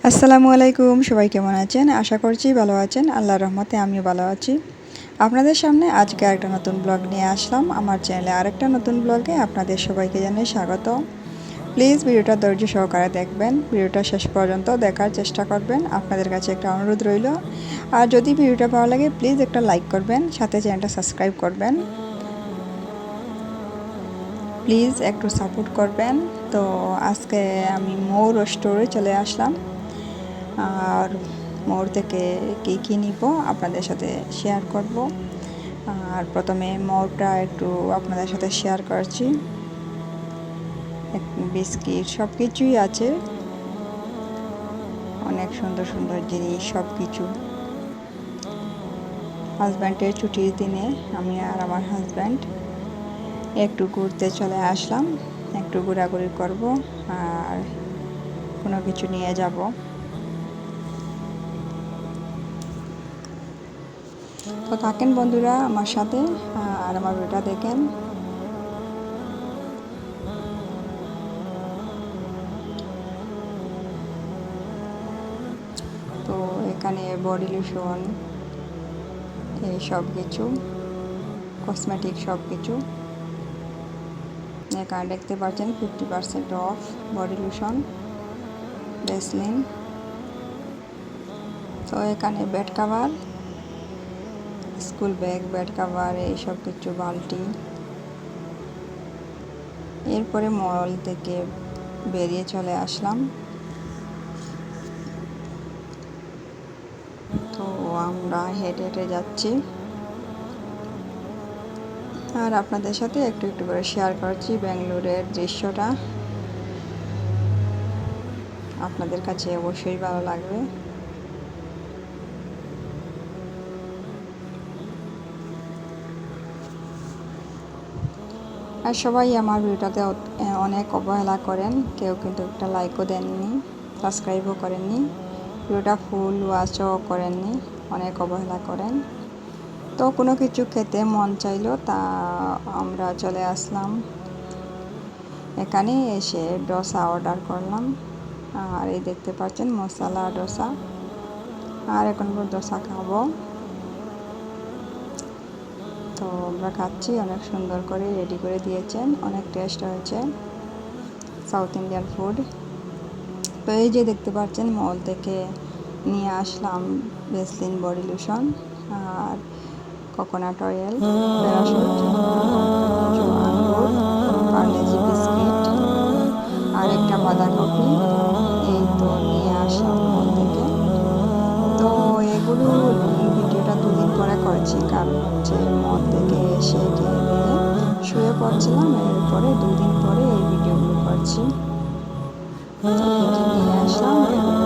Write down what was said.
আসসালামু আলাইকুম, সবাই কেমন আছেন? আশা করছি ভালো আছেন। আল্লাহর রহমতে আমিও ভালো আছি। আপনাদের সামনে আজকে একটা নতুন ব্লগ নিয়ে আসলাম। আমার চ্যানেলে আরেকটা নতুন ব্লগে আপনাদের সবাইকে জানাই স্বাগত। প্লিজ ভিডিওটা ধৈর্য সহকারে দেখবেন, ভিডিওটা শেষ পর্যন্ত দেখার চেষ্টা করবেন। আপনাদের কাছে একটা অনুরোধ রইল, আর যদি ভিডিওটা ভালো লাগে প্লিজ একটা লাইক করবেন, সাথে চ্যানেলটা সাবস্ক্রাইব করবেন। প্লিজ একটু সাপোর্ট করবেন। তো আজকে আমি মৌর স্টোরে চলে আসলাম, আর মোড় থেকে কী নিব আপনাদের সাথে শেয়ার করব। আর প্রথমে মোড়টা একটু আপনাদের সাথে শেয়ার করছি। বিস্কিট সব কিছুই আছে, অনেক সুন্দর সুন্দর জিনিস সব কিছু। হাজব্যান্ডের ছুটির দিনে আমি আর আমার হাজব্যান্ড একটু ঘুরতে চলে আসলাম, একটু ঘোরাঘুরি করব আর কোনো কিছু নিয়ে যাব। তো থাকেন বন্ধুরা আমার সাথে, আর আমার ভিডিওটা দেখেন। তো এখানে বডি লোশন, এই সব কিছু কসমেটিক সব কিছু এখানে দেখতে পাচ্ছেন। 50% অফ বডি লোশন, ভ্যাসলিন। তো এখানে bed cover, school bag, bed cover, এই সব কিছু, বালতি। এরপরে মল থেকে বেরিয়ে চলে আসলাম। তো আমরা হেঁটে হেঁটে যাচ্ছি, আর আপনাদের সাথে একটু একটু করে শেয়ার করছি ব্যাঙ্গালোরের দৃশ্যটা। আপনাদের কাছে অবশ্যই ভালো লাগবে। আর সবাই আমার ভিডিওটাতে অনেক অবহেলা করেন, কেউ কিন্তু একটা লাইকও দেননি, সাবস্ক্রাইবও করেননি, ভিডিওটা ফুল ওয়াচও করেননি, অনেক অবহেলা করেন। তো কোনো কিছু খেতে মন চাইলো, তা আমরা চলে আসলাম এখানে। এসে ডোসা অর্ডার করলাম, আর এই দেখতে পাচ্ছেন মশলা ডোসা। আর এখন ডোসা খাবো। তো আমরা খাচ্ছি, অনেক সুন্দর করে রেডি করে দিয়েছেন, অনেক টেস্ট হয়েছে, সাউথ ইন্ডিয়ান ফুড। তো এই যে দেখতে পাচ্ছেন মল থেকে নিয়ে আসলাম ভ্যাসলিন বডি লোশন, আর কোকোনাট অয়েল, প্যারাশুট, আঙ্গুর, পার্লেজি বিস্কিট, আর একটা বাঁধাকপি। এই তো নিয়ে আসলাম মল থেকে। তো এগুলো ভিডিওটা দুদিন পরে করেছি, কারণ হচ্ছে মল থেকে এসে খেয়ে দিয়ে শুয়ে পড়ছিলাম, এরপরে 2 দিন পরে এই ভিডিওগুলো করছি। নিয়ে আসলাম, এগুলো